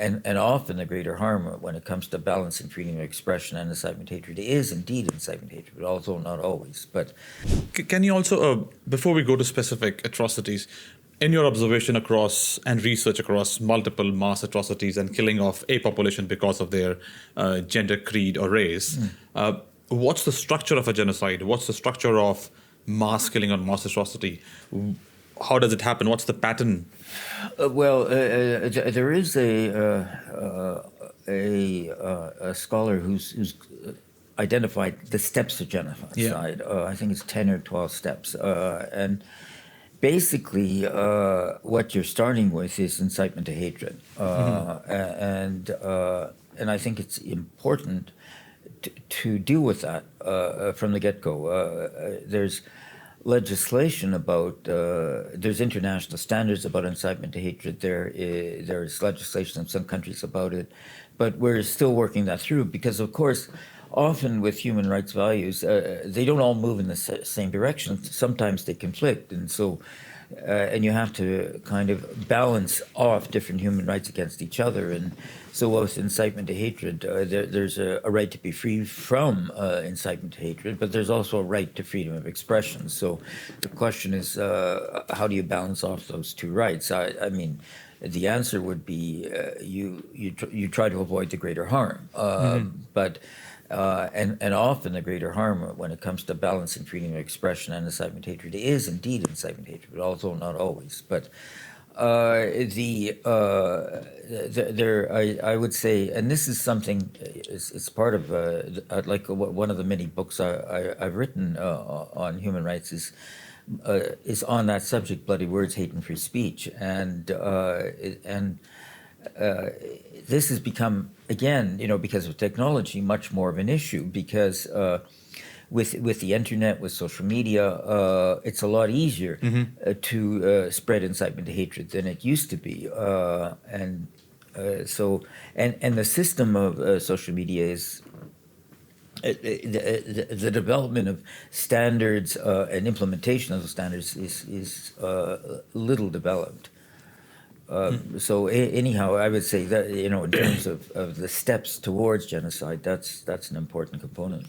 and often the greater harm when it comes to balancing freedom of expression and incitement to hatred is indeed incitement to hatred, but also not always. But Can you also, before we go to specific atrocities, in your observation across and research across multiple mass atrocities and killing of a population because of their gender, creed, or race, what's the structure of a genocide? What's the structure of mass killing or mass atrocity? How does it happen? What's the pattern? There is a scholar who's identified the steps of genocide. I think it's 10 or 12 steps, and basically, what you're starting with is incitement to hatred, and I think it's important to deal with that from the get-go. There's legislation about, there's international standards about incitement to hatred. There's legislation in some countries about it, but we're still working that through because, of course, often with human rights values, they don't all move in the same direction. Sometimes they conflict, and so and you have to kind of balance off different human rights against each other. And so with incitement to hatred, there's a right to be free from incitement to hatred, but there's also a right to freedom of expression. So the question is, how do you balance off those two rights? I mean, the answer would be you try to avoid the greater harm, but and often the greater harm when it comes to balancing freedom of expression and incitement to hatred is indeed incitement to hatred, but also not always. But I would say, and this is something, it's part of like one of the many books I've written on human rights is on that subject: bloody words, hate, and free speech, and this has become, again, because of technology, much more of an issue because with the internet, with social media, it's a lot easier to spread incitement to hatred than it used to be, and the system of social media is the development of standards and implementation of those standards is little developed. So anyhow, I would say that in terms of the steps towards genocide, that's an important component.